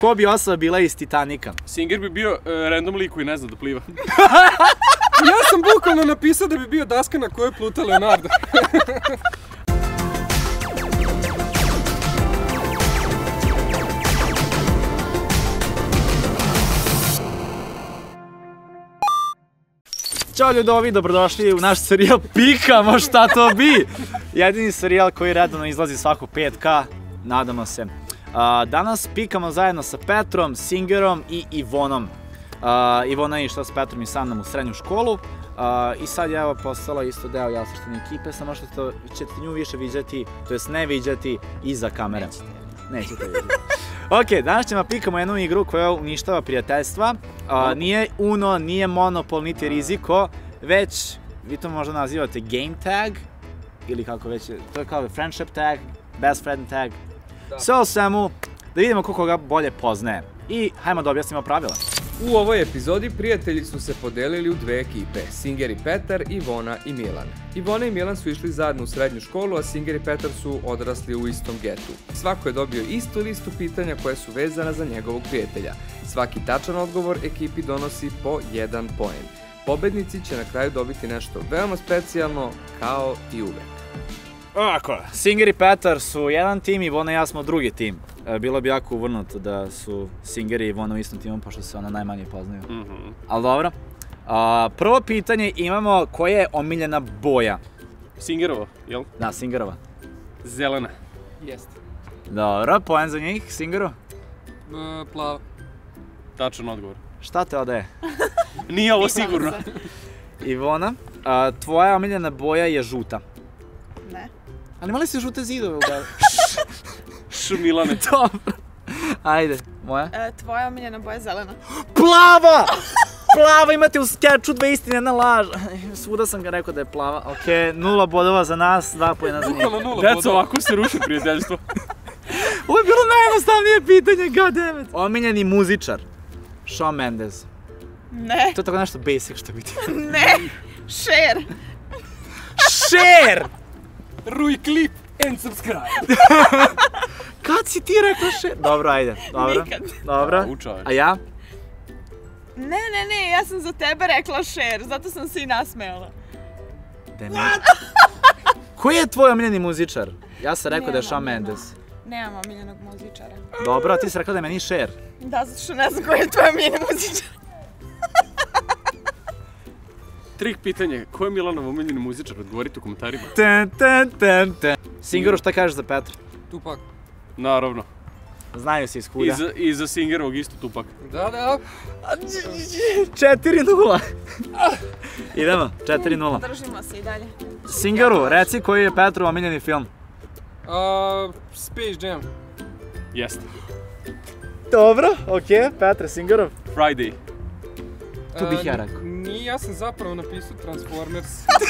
ko bi osoba bila iz Titanika? Singer bi bio random lik koji ne zna da pliva. Ja sam bukvalno napisao da bi bio daska na kojoj pluta Leonardo. Ćao ljudovi, dobrodošli u naš serijal Pikamo šta to bi! Jedini serijal koji redovno izlazi svaku petka, nadamo se. Danas pikamo zajedno sa Petrom, Singerom i Ivonom. Ivona je išla s Petrom i sa mnom u srednju školu i sad je evo postala isto deo Jalsaštine ekipe, samo što ćete nju više viđati, to jest ne viđati iza kamere. Nećete vidjeti. Ok, danas ćemo pikamo jednu igru koja uništava prijateljstva. Nije Uno, nije Monopol, niti Riziko, već, vi to možda nazivate game tag, ili kako već, to je kao friendship tag, best friend tag. Sve o svemu, da vidimo ko koga bolje poznaje. I hajmo da objasnimo pravila. U ovoj epizodi prijatelji su se podelili u dve ekipe, Singer i Petar, Ivona i Milan. Ivona i Milan su išli zajedno u srednju školu, a Singer i Petar su odrasli u istom getu. Svako je dobio istu listu pitanja koje su vezana za njegovog prijatelja. Svaki tačan odgovor ekipi donosi po 1 poen. Pobednici će na kraju dobiti nešto veoma specijalno, kao i uvek. Ovako, Singer i Petar su jedan tim, Ivona i ja smo drugi tim. Bilo bi jako uvrnuto da su Singer i Ivona u istom timu, pošto se ona najmanje poznaju. Ali dobro. Prvo pitanje imamo, koja je omiljena boja? Singerova, jel? Da, Singerova. Zelena. Jeste. Dobro, poen za njih, Singeru? Plava. Tačan odgovor. Šta te odaje? Nije ovo sigurno. Ivona, tvoja omiljena boja je žuta. Ne. Ali imali ste žute zidove u glavi? Milane. Dobro. Ajde, moja? Tvoja omiljena boja je zelena. Plava! Plava, imate u skeču dve istine, jedna laž. Svuda sam ga rekao da je plava. Ok, 0 bodova za nas, 2 poena za njih. Deco, ovako se ruši prijateljstvo. Ovo je bilo najjednostavnije pitanje, goddammit. Omiljeni muzičar. Shawn Mendes. Ne. To je tako nešto basic što biti. Ne. Cher. Cher! Ruj klip and subscribe. Kad si ti rekao Cher? Dobro, ajde. Dobro. Nikad. Dobro. A ja? Ne, ja sam za tebe rekla Cher, zato sam se i nasmejala. Koji je tvoj omiljeni muzičar? Ja sam rekao da je Shawn Mendes. Nemam omiljenog muzičara. Dobro, a ti si rekao da je meni Cher. Da, zato što ne znam koji je tvoj omiljeni muzičar. Trik pitanje, ko je Milanov omiljeni muzičar? Odgovorite u komentarima. Singeru, šta kažeš za Petra? Tupak. Naravno. Znaju se iz hulja. I za Singerovog isto Tupak. Da. 4-0. Idemo, 4-0. Držimo se i dalje. Singeru, reci koji je Petrov omiljeni film. Space Jam. Jeste. Dobro, okej, Petre, Singerov. Friday. Tu bih ja rekao. Nije, ja sam zapravo napisao Transformers.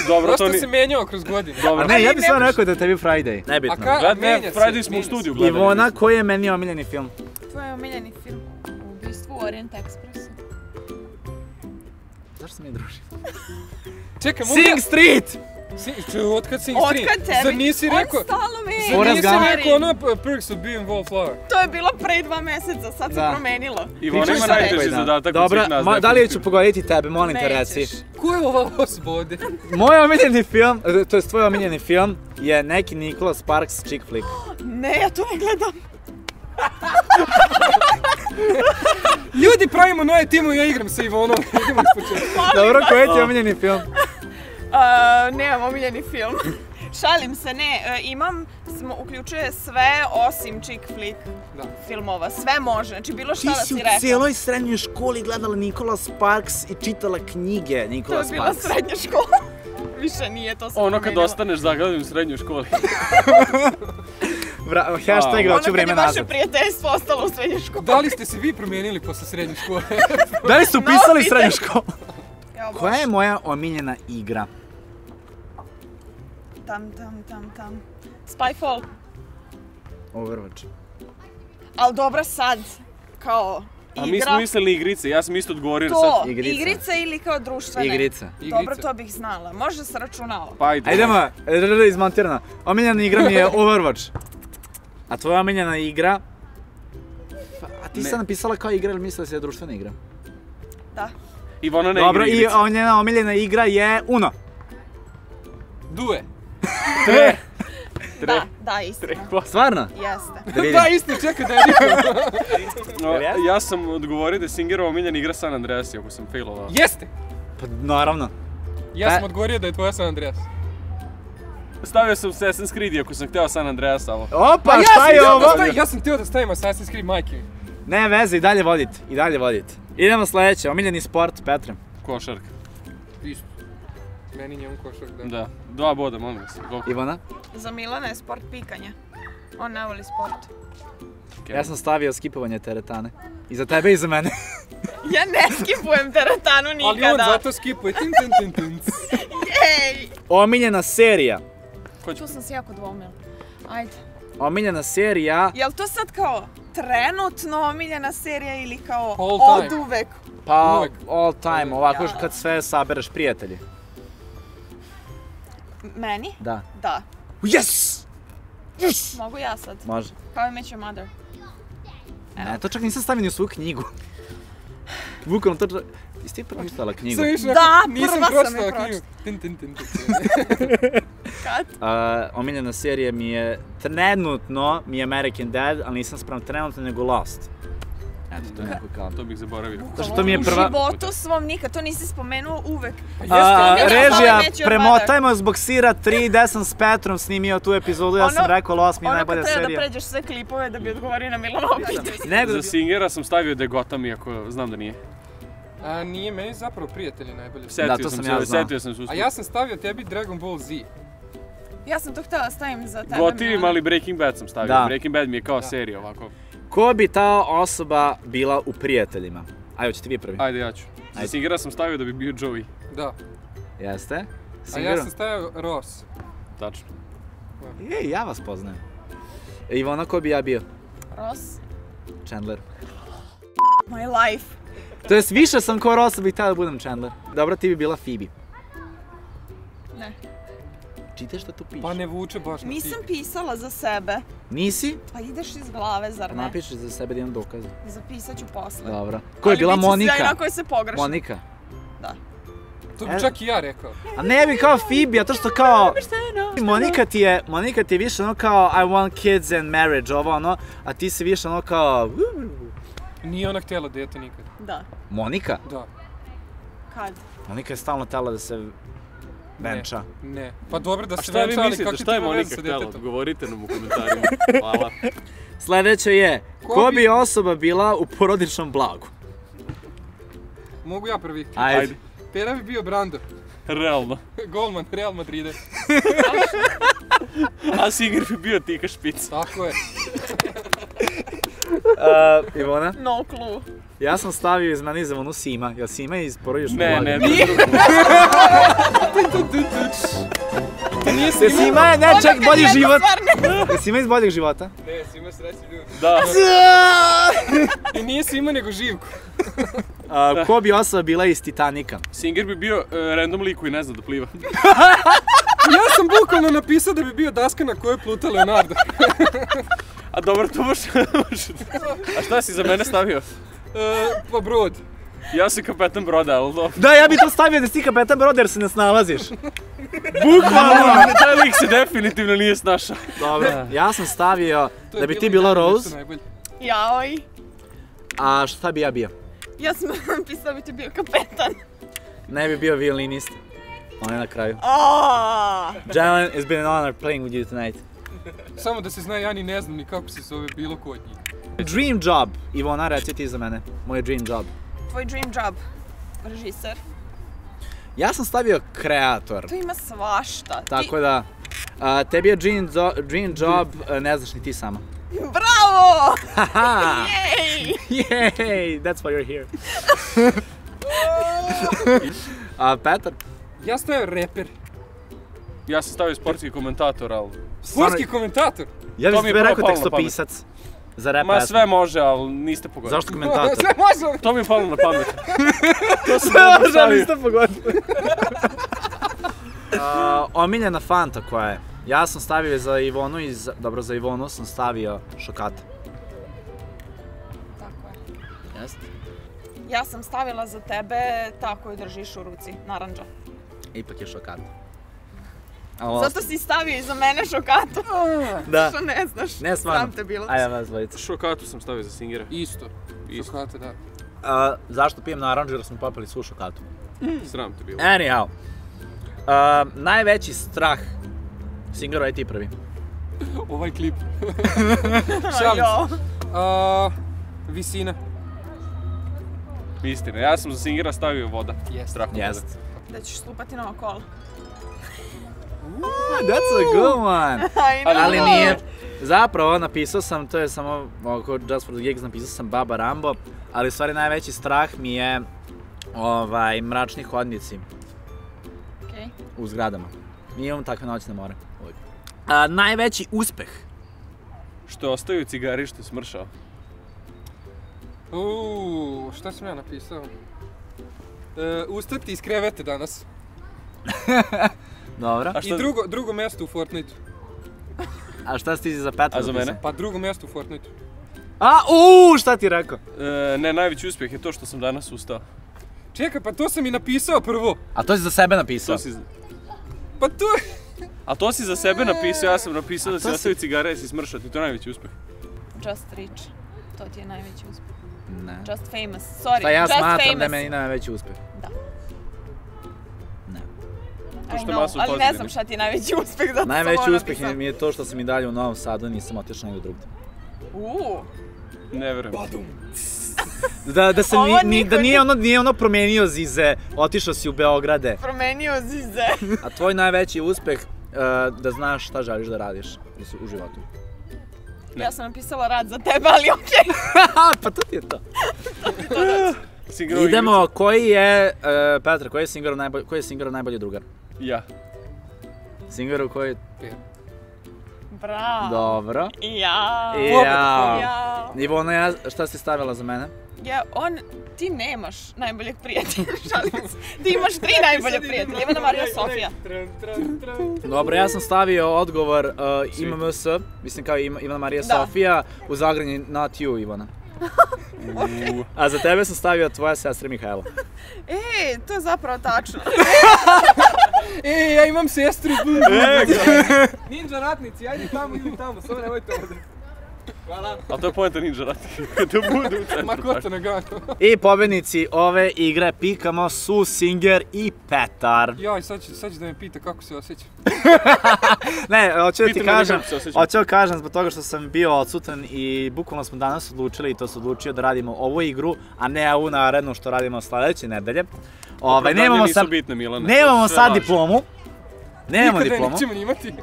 Dobro, to Prosto se menjao kroz godine. A ne, ja bih samo rekao da je tebi Friday. Nebitno. Ne, Friday smo u studiju gledali. Ivona, koji je meni omiljeni film? Tvoj omiljeni film? Ubistvo u Orient Expressu. Zašto se mi družimo? Čekaj, Sing Street! Otkad Sing Street? Otkad tebi? Zar nisi rekao... On stalno mi je. Zar nisi rekao ono Perks of Being Wallflower? To je bilo pre 2 meseca, sad se promenilo. Ivona ima najteži zadatak od svih nas. Dobro, da li ću pogoditi tebe, molim te reci. Ko je ova osoba ovdje? Moj omiljeni film, to je tvoj omiljeni film, je neki Nicholas Sparks chick flick. Ne, ja to ne gledam. Ljudi, pravimo nove timove, ja igram sa Ivonom. Idemo ispočetka. Dobro, koji je ti omiljeni film? Nemam omiljeni film. Šalim se, ne, uključuje sve osim chick flick filmova, sve može, znači bilo šta da si rekao. Ti si u cijeloj srednjoj školi gledala Nicholas Sparks i čitala knjige Nicholas Sparks. To je bila srednja škola. Više nije, to se promenilo. Ono kad ostaneš zagledam u srednjoj školi. Hashtag hoću vreme nazad. Ono kad je vaše prijateljstvo ostalo u srednjoj školi. Da li ste se vi promijenili posle srednje škole? Da li ste upisali srednju školu? Koja je moja omiljena igra? Tam. Spyfall. Overwatch. Ali dobro sad, kao igra. A mi smo mislili igrice, ja sam isto odgovorio sad. To, igrica ili kao društvene? Igrica. Dobro, to bih znala. Može se računao. Pa ajde. Ajdemo, izmontirano. Omiljena igra mi je Overwatch. A tvoja omiljena igra? Ti si napisala kao igra ili mislila da si je društvena igra? Da. Ivona ne Dobro, igra i igrice. njena omiljena igra je Uno. Due. Tre. Da, istina. Stvarno? Jeste. Da, isto, čekaj da je Ja sam odgovorio da je Singerova omiljena igra San Andreas, iako sam failovao. Jeste! Pa naravno. Ja sam odgovorio da je tvoja San Andreas. Stavio sam Assassin's Creed, iako sam hteo San Andreas, ali... Opa, šta je ovo? Ja sam htio da stavim Assassin's Creed, majke. Ne veze, i dalje vodite. Idemo sljedeće, omiljeni sport, Petre. Košarka. Isto. Meni njemu košak, da. Da. 2 boda, molim vas. Koliko? Ivana? Za Milana je sport pikanje. On ne voli sport. Ja sam stavio skipovanje teretane. I za tebe i za mene. Ja ne skipujem teretanu nikada. Ali on zato skipuje. Jej! Omiljena serija. Tu sam se jako dvomila. Ajde. Omiljena serija... Jel to sad kao trenutno omiljena serija ili kao All time. od uvek? Pa, Uvek. all time, ovako Ja. kad sve sabereš prijatelji. Meni? Da. Da. Yes! Yes! Mogu ja sad. Može. How I Met Your Mother. Ne, to čak nisam stavio ni u svoju knjigu. Bukvalno to čak... Jesi ti pročitala knjigu? Da, nisam prva sam je pročitala knjigu. Kad? Omiljena serija mi je trenutno American Dad, ali nisam sprem trenutno nego Lost. Eto, to je neko kao... To bih zaboravio. Zašto to mi je prva... U životu svom nikad, to nisi spomenuo uvek. Režija, premotajmo zbog Sira 3, gde sam s Petrom snimio tu epizodu, ja sam rekao Lost mi je najbolja Ono kad treba serija. da pređeš sve klipove da bi odgovorio na Milanovo pitanje. Za Singera sam stavio da je Gotham, iako znam da nije. Nije, meni zapravo prijatelji najbolje. to sam ja znao. Setio sam se A usput. ja sam stavio tebi Dragon Ball Z. Ja sam to htjela stavim za tebe. Gotivim, ali Breaking Bad sam stavio. Da. Breaking Bad mi je kao serija ovako. Ko bi ta osoba bila u prijateljima? Ajde, hoćete vi prvi. Ajde, ja ću. Za Singera sam stavio da bi bio Joey. Da. Jeste? A ja sam stavio Ross. Tačno. Ej, ja vas poznajem. Ivona, ko bi ja bio? Ross. Chandler. My life. To jest više sam ko Ross, bih htio da budem Chandler. Dobro, ti bi bila Phoebe. Ne. Čitaš što tu piše? Pa ne vuče baš na Nisam pisala za sebe. Nisi? Pa ideš iz glave, zar ne? Napišeš za sebe da imam dokaze. Zapisat ću posle. Dobro. Ko je bila Monika? Ali bit će sjajno ako se pogrešno. Monika. Da. To bi čak i ja rekao. A ne bi kao Phoebe, a to što kao... Monika ti je više ono kao I want kids and marriage, ovo ono, a ti si više ono kao... Nije ona htjela dete nikad. Da. Monika? Da. Kad? Monika je stalno htjela da se venča. Ne. Pa dobro da A se šta vi venča, ali mislite, kako šta je ti ima veze Monika sa htjela? detetom? Odgovorite nam u komentarima. Hvala. Sljedeće je, ko bi osoba bila u porodičnom blagu? Mogu ja prvi? Ajde. Pera bi bio Brando. Realno. Golman Real Madrida. A Singer bi bio Tika Špic. Tako je. Ivona? No clue. Ja sam stavio iz mene Ivonu Sima. Jel Sima je iz porodičnog Ne, blaga? ne, Nije. To nije Se Sima je, ne, čak bolji Jedna život. stvar ne. Je Sima iz boljeg života? Ne, Sima sreći ljudi. Da. I nije Sima nego Živko. Ko bi osoba bila iz Titanika? Singer bi bio random lik koji ne zna da pliva. Ja sam bukvalno napisao da bi bio daska na kojoj pluta Leonardo. A dobro, to može... A šta si za mene stavio? Pa brod. Ja sam kapetan broda, ali dobro. Da, ja bi to stavio da si kapetan broda jer se ne snalaziš. Bukvalno! Taj lik se definitivno nije snašao. Dobro, ja sam stavio da bi ti bila Rose, Jaoj. a šta bi ja bio? Ja sam napisala da bi ti bio kapetan. Ne bi bio violinist. On je na kraju. Aaaa. Jalen, it's been an honor playing with you tonight. Samo da se zna, ja ni ne znam ni kako se zove bilo ko od njih. Dream job. Ivona, reci ti za mene. Moj dream job. Tvoj dream job. Režiser. Ja sam stavio kreator. To ima svašta. Tako da, tebi je dream job, ne znaš ni ti sama. Bravo! Haha! Jej! Yay! That's why you're here. Petar? Ja stavio reper. Ja sam stavio sportski komentator, ali... Sportski komentator. Ja To bih mi je sve prvo rekao palo na tekstopisac. Za rap Ma pesmu. sve može, ali niste pogodili. Zašto komentator? Sve može. To mi je palo na pamet. To sam Sve odmah može, stavio. niste pogodili. Omiljena Fanta koja je? Ja sam stavio za Ivonu i za Ivonu sam stavio Šokata. Tako je. Jeste. Ja sam stavila za tebe ta koju držiš u ruci, narandža. Ipak je šokata. Zato si stavio iza mene šokatu. Da. Što ne znaš. Ne stvarno. Sram te bilo. Ajde vas dvojica. Šokatu sam stavio za Singera. Isto. Šokata, da. Zašto pijem naranđu jer smo popili svu šokatu? Sram te bilo. Anyhow. Najveći strah. Singero, aj ti prvi. Ovaj klip. Jo. Visina. Istina, ja sam za Singera stavio voda. Strah od vode. Jest. Da ćeš slupati nova kola. That's a good one. I know. Ali nije. Zapravo napisao sam, to je samo oko Just for the Gigs, napisao sam Baba Rambo, ali u stvari najveći strah mi je mračni hodnici u zgradama. Mi imamo takve noćne more. Najveći uspeh. Što ostaju cigari što je smršao. Šta sam ja napisao? Ustati iz krevete danas. Dobro. I drugo mjesto u Fortnite. A šta si za Petra? A za mene? Pa drugo mjesto u Fortnite. Šta ti rekao? Ne, najveći uspjeh je to što sam danas ustao. Čekaj, pa to sam i napisao prvo. A to si za sebe napisao? Pa to... A to si za sebe napisao, ja sam napisao da si ostavio cigare i si smršao, ti to je najveći uspjeh. Just rich. To ti je najveći uspeh. Ne. Just famous. Sorry, Pa ja just famous. smatram da je meni najveći uspeh. Da. Ne. To što I know, masu ali ne pozitivni. znam šta ti je najveći uspeh, zato sam Najveći ovo uspeh napisala. mi je to što sam i dalje u Novom Sadu, nisam otišao nego drugdje. Ne verujem. Da nije ono promenio zize, otišao si u Beograde. Promenio zize. A tvoj najveći uspeh da znaš šta želiš da radiš u životu. Ja sam napisala rad za tebe, ali okej. Pa to ti je to. Singerovi Idemo, Petar, koji je Singerov najbolji drugar? Ja. Singerov koji... Bravo. Dobro. Ja. Ivona, šta si stavila za mene? Ti nemaš najboljeg prijatelja, šalim se. Ti imaš 3 najbolje prijatelja, Ivana, Marija, Sofija. Dobro, ja sam stavio odgovor IMMS, mislim kao Ivana, Marija, Sofija, u zagrani not you, Ivana. A za tebe sam stavio tvoja sestra Mihajla. To je zapravo tačno. Ja imam sestru. Ninja ratnici, ajde tamo, idem tamo, samo nemojte ovdje. Hvala. A to je poenta Ninja ratnika, kada budu u centru. Ma ko te nagano. I pobednici ove igre pikamo su Singer i Petar. Joj, sad će da me pita kako se osjećam. Ne, hoću da ti kažem, hoću da kažem zbog toga što sam bio odsutan i bukvalno smo danas odlučili i to se odlučio da radimo ovu igru, a ne ovu narednu što radimo sljedeće nedelje. Nemamo sad diplomu. Nemamo diplomu. Nikada nećemo imati.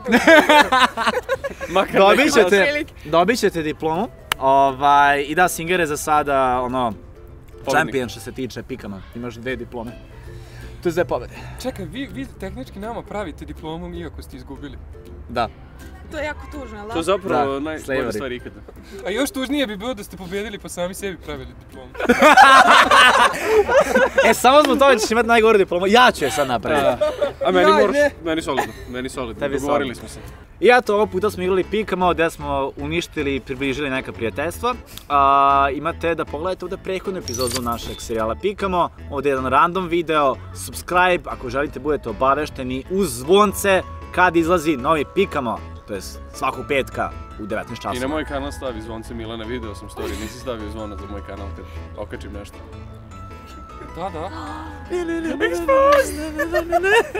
Dobit ćete diplomu. I da, Singer je za sada champion što se tiče pikama. Imaš 2 diplome. To je 2 pobjede. Čekaj, vi tehnički nama pravite diplomom iako ste izgubili. Da. To je jako tužno, jel da? To je zapravo najbolja stvar ikada. A još tužnije bi bilo da ste pobjedili pa sami sebi pravili diplomu. Samo zbog toga ćeš imati najgoru diplomu, ja ću je sad napraviti. A meni solidno, dogovorili smo se. I eto, ovog puta smo igrali pikamo gdje smo uništili i približili neka prijateljstva. Imate da pogledate ovdje prethodnu epizodu našeg serijala Pikamo. Ovdje je jedan random video, subscribe ako želite budete obavešteni uz zvonce kad izlazi novi Pikamo. To je svakog petka u 19 časova. I na moj kanal stavi zvonce Milana, video sam story, nisi stavio zvona za moj kanal kad okačim nešto. Da.